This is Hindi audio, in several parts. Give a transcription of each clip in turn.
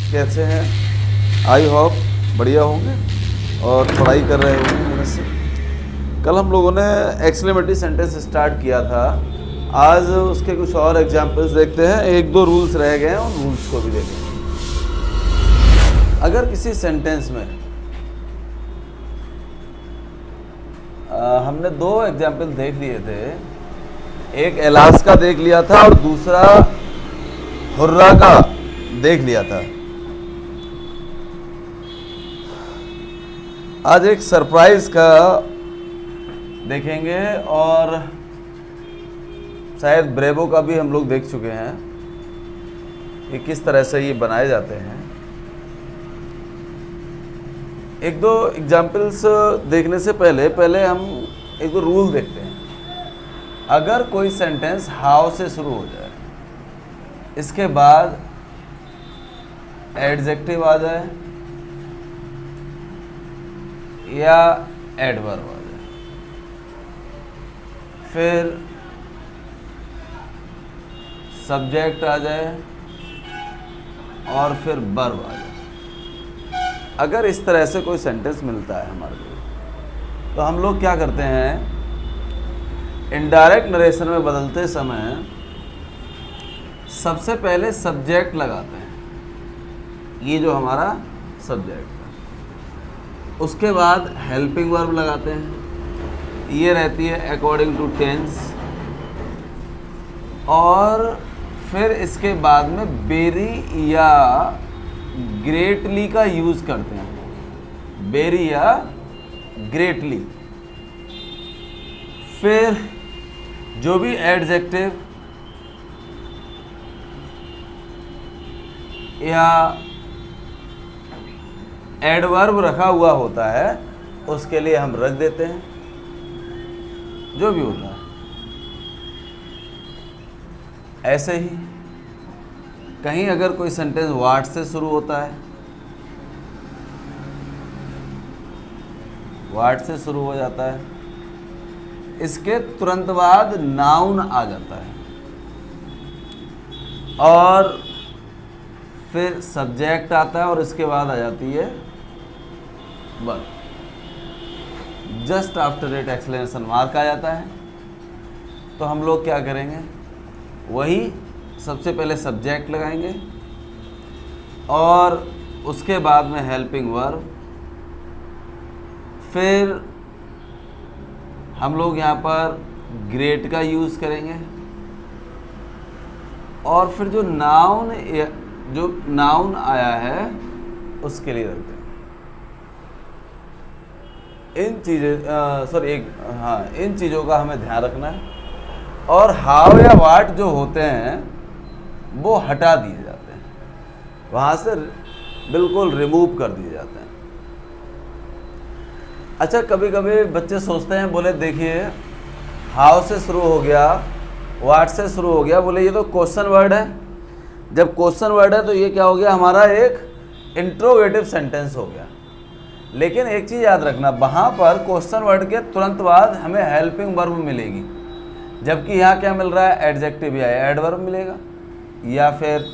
कैसे हैं? आई होप बढ़िया होंगे और पढ़ाई कर रहे होंगे मेहनत से। कल हम लोगों ने एक्सक्लेमेटरी सेंटेंस स्टार्ट किया था। आज उसके कुछ और एग्जाम्पल्स देखते हैं। एक दो रूल्स रह गए हैं, उन रूल्स को भी देखेंगे। अगर किसी सेंटेंस में हमने दो एग्जाम्पल देख लिए थे, एक अलास्का देख लिया था और दूसरा हुर्रा का देख लिया था। आज एक सरप्राइज का देखेंगे और शायद ब्रेवो का भी हम लोग देख चुके हैं कि किस तरह से ये बनाए जाते हैं। एक दो एग्जाम्पल्स देखने से पहले हम एक दो रूल देखते हैं। अगर कोई सेंटेंस हाउ से शुरू हो जाए, इसके बाद एडजेक्टिव आ जाए या एडवर्ब आ जाए, फिर सब्जेक्ट आ जाए और फिर वर्ब आ जाए, अगर इस तरह से कोई सेंटेंस मिलता है हमारे को, तो हम लोग क्या करते हैं, इनडायरेक्ट नरेशन में बदलते समय सबसे पहले सब्जेक्ट लगाते हैं, ये जो हमारा सब्जेक्ट है। उसके बाद हेल्पिंग वर्ब लगाते हैं, ये रहती है अकॉर्डिंग टू टेंस। और फिर इसके बाद में वेरी या ग्रेटली का यूज़ करते हैं, वेरी या ग्रेटली। फिर जो भी एडजेक्टिव या एडवर्ब रखा हुआ होता है उसके लिए हम रख देते हैं, जो भी होता है। ऐसे ही कहीं अगर कोई सेंटेंस व्हाट से शुरू होता है, व्हाट से शुरू हो जाता है, इसके तुरंत बाद नाउन आ जाता है और फिर सब्जेक्ट आता है और इसके बाद आ जाती है verb. Just after it exclamation mark आ जाता है। तो हम लोग क्या करेंगे, वही सबसे पहले सब्जेक्ट लगाएंगे और उसके बाद में हेल्पिंग वर्ब। फिर हम लोग यहाँ पर ग्रेट का यूज़ करेंगे और फिर जो नाउन आया है उसके लिए रखते हैं। इन चीज़ों का हमें ध्यान रखना है। और हाउ या वाट जो होते हैं वो हटा दिए जाते हैं, वहाँ से बिल्कुल रिमूव कर दिए जाते हैं। अच्छा, कभी कभी बच्चे सोचते हैं, बोले देखिए हाउ से शुरू हो गया, वाट से शुरू हो गया, बोले ये तो क्वेश्चन वर्ड है। जब क्वेश्चन वर्ड है तो ये क्या हो गया, हमारा एक इंट्रोगेटिव सेंटेंस हो गया। लेकिन एक चीज़ याद रखना, वहाँ पर क्वेश्चन वर्ड के तुरंत बाद हमें हेल्पिंग वर्ब मिलेगी, जबकि यहाँ क्या मिल रहा है, एडजेक्टिव या एडवर्ब मिलेगा या फिर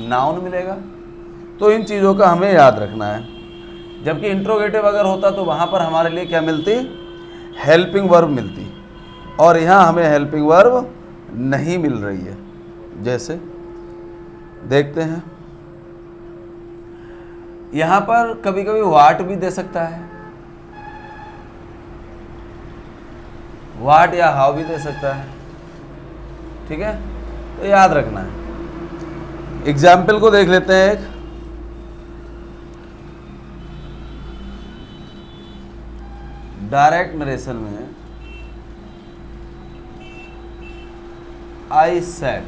नाउन मिलेगा। तो इन चीज़ों का हमें याद रखना है। जबकि इंट्रोगेटिव अगर होता तो वहाँ पर हमारे लिए क्या मिलती, हेल्पिंग वर्ब मिलती, और यहाँ हमें हेल्पिंग वर्ब नहीं मिल रही है। जैसे देखते हैं, यहाँ पर कभी कभी वाट भी दे सकता है, वाट या हाउ भी दे सकता है, ठीक है। तो याद रखना है। एग्जाम्पल को देख लेते हैं। एक डायरेक्ट नरेशन में आई सेड,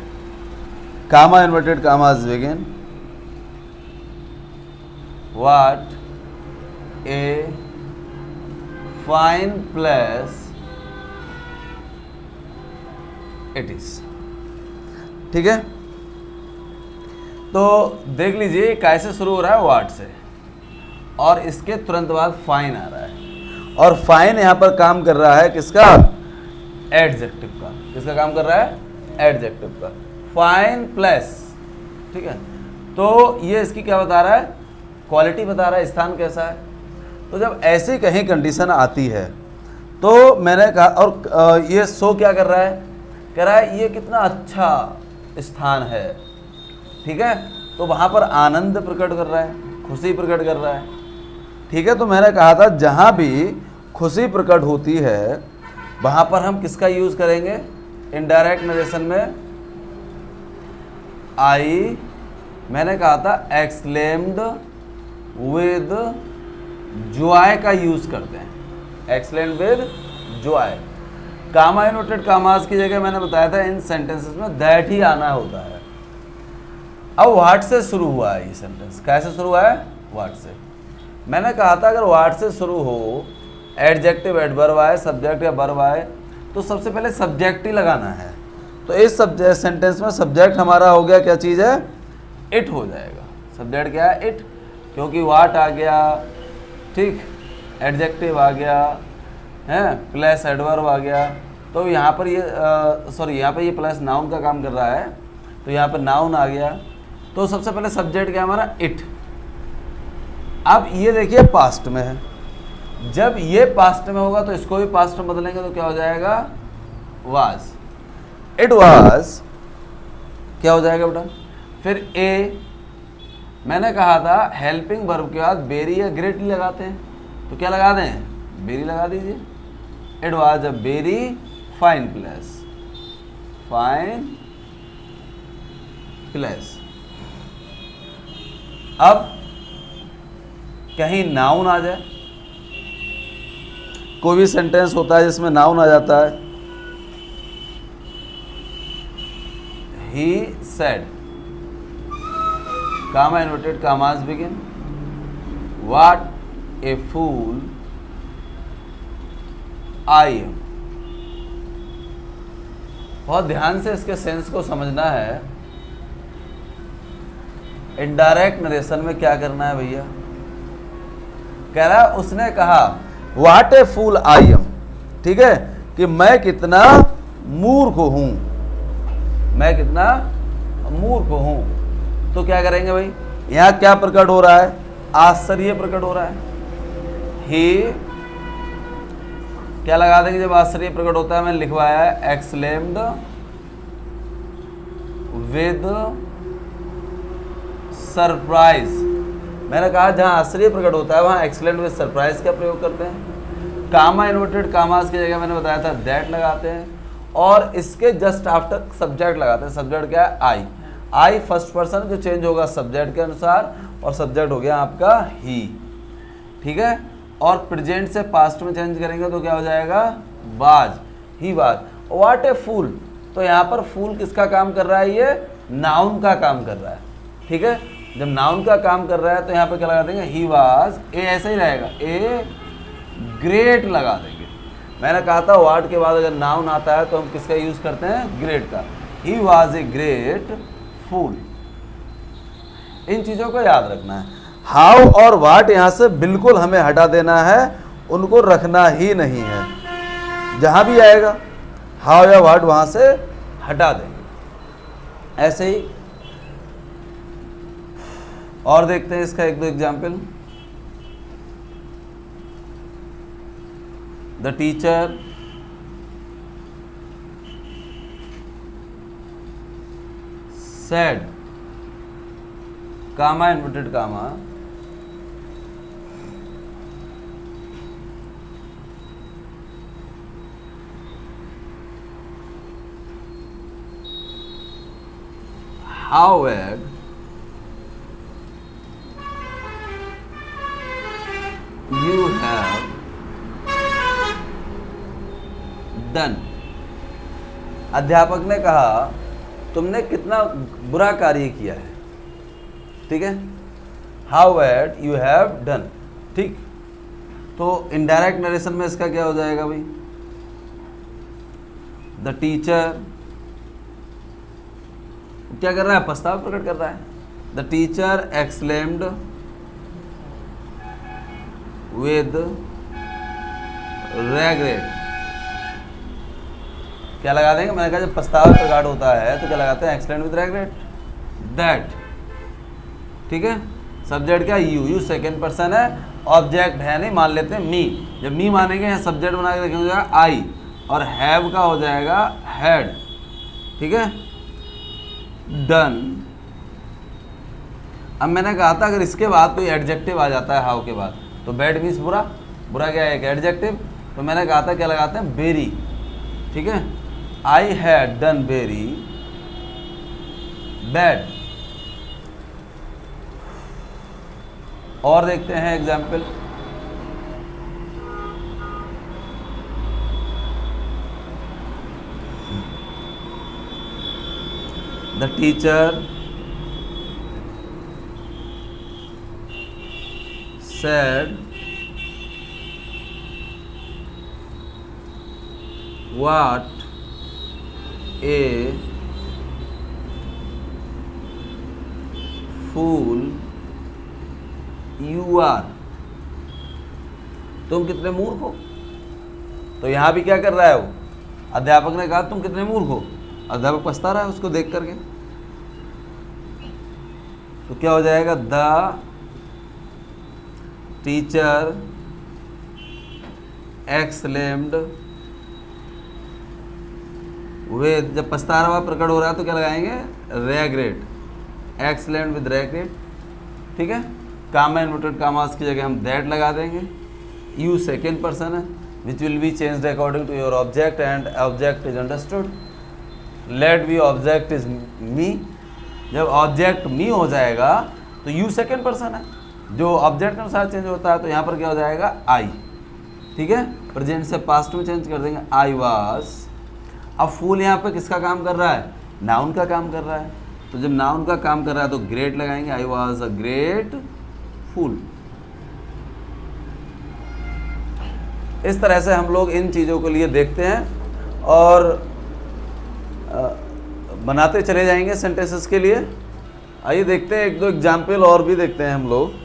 कामा इन्वर्टेड कामास begin, what a fine place it is. ठीक है, तो देख लीजिए कैसे शुरू हो रहा है, वाट से, और इसके तुरंत बाद फाइन आ रहा है। और फाइन यहां पर काम कर रहा है किसका, एडजेक्टिव का। किसका काम कर रहा है, एडजेक्टिव का। फाइन प्लस, ठीक है। तो ये इसकी क्या बता रहा है, क्वालिटी बता रहा है, स्थान कैसा है। तो जब ऐसी कहीं कंडीशन आती है तो मैंने कहा, और ये शो क्या कर रहा है, कह रहा है ये कितना अच्छा स्थान है, ठीक है, तो वहाँ पर आनंद प्रकट कर रहा है, खुशी प्रकट कर रहा है, ठीक है। तो मैंने कहा था जहाँ भी खुशी प्रकट होती है वहाँ पर हम किसका यूज़ करेंगे, इनडायरेक्ट नरेशन में आई, मैंने कहा था एक्सक्लेम्ड विद जॉय का यूज़ करते हैं, exclaimed with joy. Comma inverted commas की जगह मैंने बताया था इन सेंटेंसेस में दैट ही आना होता है। अब व्हाट से शुरू हुआ है ये सेंटेंस, कैसे शुरू हुआ है, व्हाट से। मैंने कहा था अगर व्हाट से शुरू हो, एडजेक्टिव एडवर्ब आए, सब्जेक्ट या वर्ब आए, तो सबसे पहले सब्जेक्ट ही लगाना है। तो इस सेंटेंस में सब्जेक्ट हमारा हो गया, क्या चीज़ है, इट हो जाएगा। सब्जेक्ट क्या है, इट, क्योंकि व्हाट आ गया, ठीक, एडजेक्टिव आ गया है, प्लस एडवर्ब आ गया, तो यहाँ पर ये यहाँ पर ये प्लस नाउन का काम कर रहा है, तो यहाँ पर नाउन आ गया। तो सबसे पहले सब्जेक्ट क्या हमारा, इट। अब ये देखिए पास्ट में है, जब ये पास्ट में होगा तो इसको भी पास्ट में बदलेंगे तो क्या हो जाएगा, वाज। इट वाज क्या हो जाएगा बेटा। फिर ए, मैंने कहा था हेल्पिंग वर्ब के बाद वेरी या ग्रेटली लगाते हैं, तो क्या लगा दें, वेरी लगा दीजिए। It was a very fine place, fine place. अब कहीं नाउन आ जाए, कोई भी सेंटेंस होता है जिसमें नाउन आ जाता है, he said, comma inverted commas begin, what a fool I am. बहुत ध्यान से इसके सेंस को समझना है। इनडायरेक्ट नरेशन में क्या करना है भैया, कह रहा है उसने कहा what a fool I M, ठीक है, कि मैं कितना मूर्ख हूं, मैं कितना मूर्ख हूं। तो क्या करेंगे भाई, यहां क्या प्रकट हो रहा है, आश्चर्य प्रकट हो रहा है। ही क्या लगा देंगे जब आश्चर्य प्रकट होता है, मैंने लिखवाया है एक्सक्लेम्ड विद सरप्राइज। मैंने कहा जहां आश्चर्य प्रकट होता है वहां एक्सक्लेम्ड विद सरप्राइज का प्रयोग करते हैं। कामा इनवर्टेड कामास की जगह मैंने बताया था दैट लगाते हैं, और इसके जस्ट आफ्टर सब्जेक्ट लगाते हैं। सब्जेक्ट क्या है, आई। आई फर्स्ट पर्सन जो चेंज होगा सब्जेक्ट के अनुसार, और सब्जेक्ट हो गया आपका ही, ठीक है। और प्रेजेंट से पास्ट में चेंज करेंगे तो क्या हो जाएगा, बाज, ही बाज। व्हाट ए फूल, तो यहाँ पर फूल किसका काम कर रहा है, ये नाउन का काम कर रहा है, ठीक है। जब नाउन का काम कर रहा है तो यहाँ पर क्या लगा देंगे, ही वाज, ए ऐसा ही रहेगा, ए ग्रेट लगा देंगे। मैंने कहा था व्हाट के बाद अगर नाउन आता है तो हम किसका यूज करते हैं, ग्रेट का। ही वाज ए ग्रेट फूल। इन चीज़ों को याद रखना है। हाउ और व्हाट यहाँ से बिल्कुल हमें हटा देना है, उनको रखना ही नहीं है। जहाँ भी आएगा हाउ या व्हाट वहाँ से हटा देंगे। ऐसे ही और देखते हैं इसका एक दो example. The teacher said, comma inverted comma, how had you have done। अध्यापक ने कहा तुमने कितना बुरा कार्य किया है, ठीक है। How had you have done, ठीक। तो इनडायरेक्ट नरेशन में इसका क्या हो जाएगा भाई, द टीचर क्या कर रहा है, प्रस्ताव प्रकट कर रहा है। The teacher exclaimed with regret. क्या लगा देंगे, मैंने कहा जब प्रस्ताव प्रकट होता है तो क्या लगाते हैं, एक्सक्लेम्ड विद रेग्रेट, दैट ठीक है। सब्जेक्ट क्या, यू सेकेंड पर्सन है, ऑब्जेक्ट है नहीं, मान लेते हैं मी। जब मी मानेंगे यहाँ सब्जेक्ट बना के रखेंगे हो जाएगा आई, और हैव का हो जाएगा हैड, ठीक है। डन। अब मैंने कहा था अगर इसके बाद कोई एडजेक्टिव आ जाता है हाउ के बाद, तो बैड मीन्स बुरा, बुरा क्या है, एक एडजेक्टिव। तो मैंने कहा था क्या लगाते हैं, वेरी, ठीक है। I had done very bad. और देखते हैं example. The teacher said what a fool you are। तुम कितने मूर्ख हो। तो यहां भी क्या कर रहा है वो, अध्यापक ने कहा तुम कितने मूर्ख हो, अध्यापक पछता रहा है उसको देख करके। तो क्या हो जाएगा, द टीचर एक्सलेम्ड विद, जब पछता हुआ प्रकट हो रहा है तो क्या लगाएंगे, रेग्रेट, एक्सलेम्ड विद रेग्रेट, ठीक है। कामा इन्वर्टेड कामास की जगह हम दैट लगा देंगे। यू सेकेंड पर्सन है, which will be changed according to your object and object is understood. Let be object is me. जब ऑब्जेक्ट मी हो जाएगा तो यू सेकेंड पर्सन है, जो ऑब्जेक्ट के अनुसार चेंज होता है, तो यहाँ पर क्या हो जाएगा, आई, ठीक है। प्रेजेंट से पास्ट में चेंज कर देंगे, आई वाज। अब फूल यहाँ पे किसका काम कर रहा है, नाउन का काम कर रहा है। तो जब नाउन का काम कर रहा है तो ग्रेट लगाएंगे, आई वाज अ ग्रेट फूल। इस तरह से हम लोग इन चीज़ों के लिए देखते हैं और बनाते चले जाएंगे सेंटेंसेस के लिए। आइए देखते हैं एक दो एग्जाम्पल और भी देखते हैं हम लोग।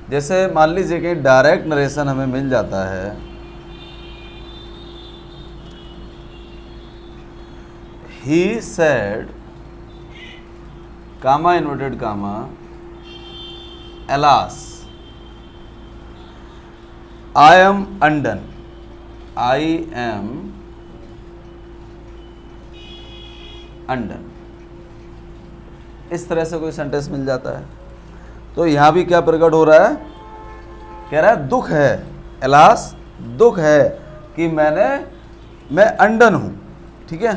जैसे मान लीजिए कि डायरेक्ट नरेशन हमें मिल जाता है, he said comma inverted comma alas I am undone, I am undone। इस तरह से कोई सेंटेंस मिल जाता है तो यहाँ भी क्या प्रकट हो रहा है, कह रहा है दुख है, एलास दुख है कि मैं अनडन हूँ, ठीक है।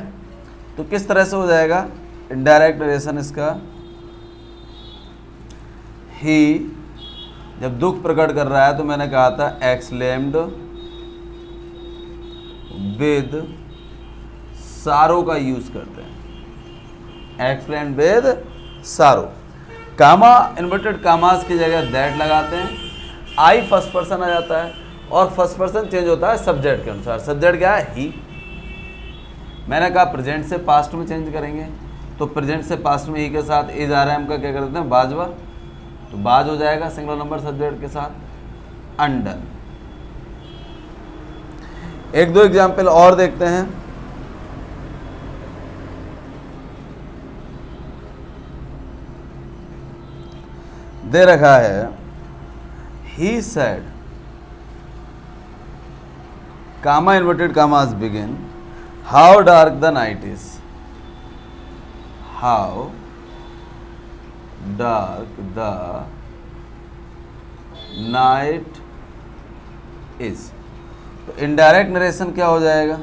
तो किस तरह से हो जाएगा, इनडायरेक्ट नरेशन इसका, ही जब दुख प्रकट कर रहा है तो मैंने कहा था एक्सलेम्ड विद सारो का यूज करते हैं, एक्सलेम्ड विद सारो। कामा इन्वर्टेड कामास की जगह दैट लगाते हैं, आई फर्स्ट पर्सन आ जाता है और फर्स्ट पर्सन चेंज होता है सब्जेक्ट के अनुसार। सब्जेक्ट क्या है, ही। मैंने कहा प्रेजेंट से पास्ट में चेंज करेंगे, तो प्रेजेंट से पास्ट में ही के साथ इज आ रहा है, हम का क्या करते हैं, बाजवा, तो बाज हो जाएगा सिंगुलर नंबर सब्जेक्ट के साथ, अनडन। एक दो एग्जाम्पल और देखते हैं। दे रखा है ही सेड कामा इन्वर्टेड कामास begin how dark the night is, how dark the night is. तो इनडायरेक्ट नरेशन क्या हो जाएगा,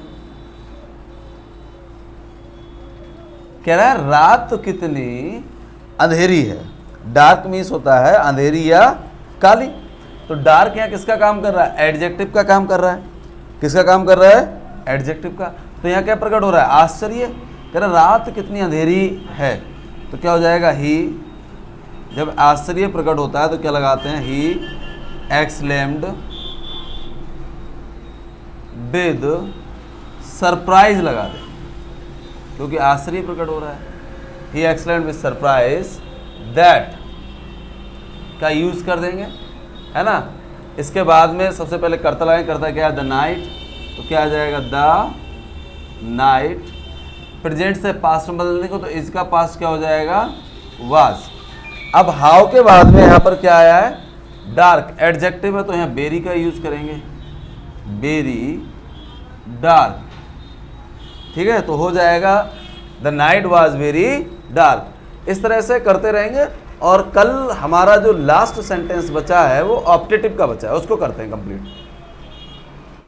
कह रहा है रात तो कितनी अंधेरी है। डार्क मीन्स होता है अंधेरी या काली। तो डार्क यहाँ किसका काम कर रहा है, एडजेक्टिव का काम कर रहा है। किसका काम कर रहा है, एडजेक्टिव का। तो यहाँ क्या प्रकट हो रहा है, आश्चर्य। कह रहा रात कितनी अंधेरी है, तो क्या हो जाएगा, ही। जब आश्चर्य प्रकट होता है तो क्या लगाते हैं, ही एक्सलेम्ड विद सरप्राइज लगा दें, क्योंकि आश्चर्य प्रकट हो रहा है। ही एक्सलेम्ड विद सरप्राइज दैट का यूज कर देंगे, है ना। इसके बाद में सबसे पहले कर्ता लगाएंगे, कर्ता क्या है, द नाइट। तो क्या आ जाएगा, द नाइट। प्रेजेंट से पास्ट में बदलने को, तो इसका पास्ट क्या हो जाएगा, वाज। अब हाउ के बाद में यहाँ पर क्या आया है, डार्क। एडजेक्टिव है तो यहाँ वेरी का यूज करेंगे, वेरी डार्क, ठीक है। तो हो जाएगा the night was very dark. इस तरह से करते रहेंगे। और कल हमारा जो लास्ट सेंटेंस बचा है वो ऑप्टेटिव का बचा है, उसको करते हैं कंप्लीट।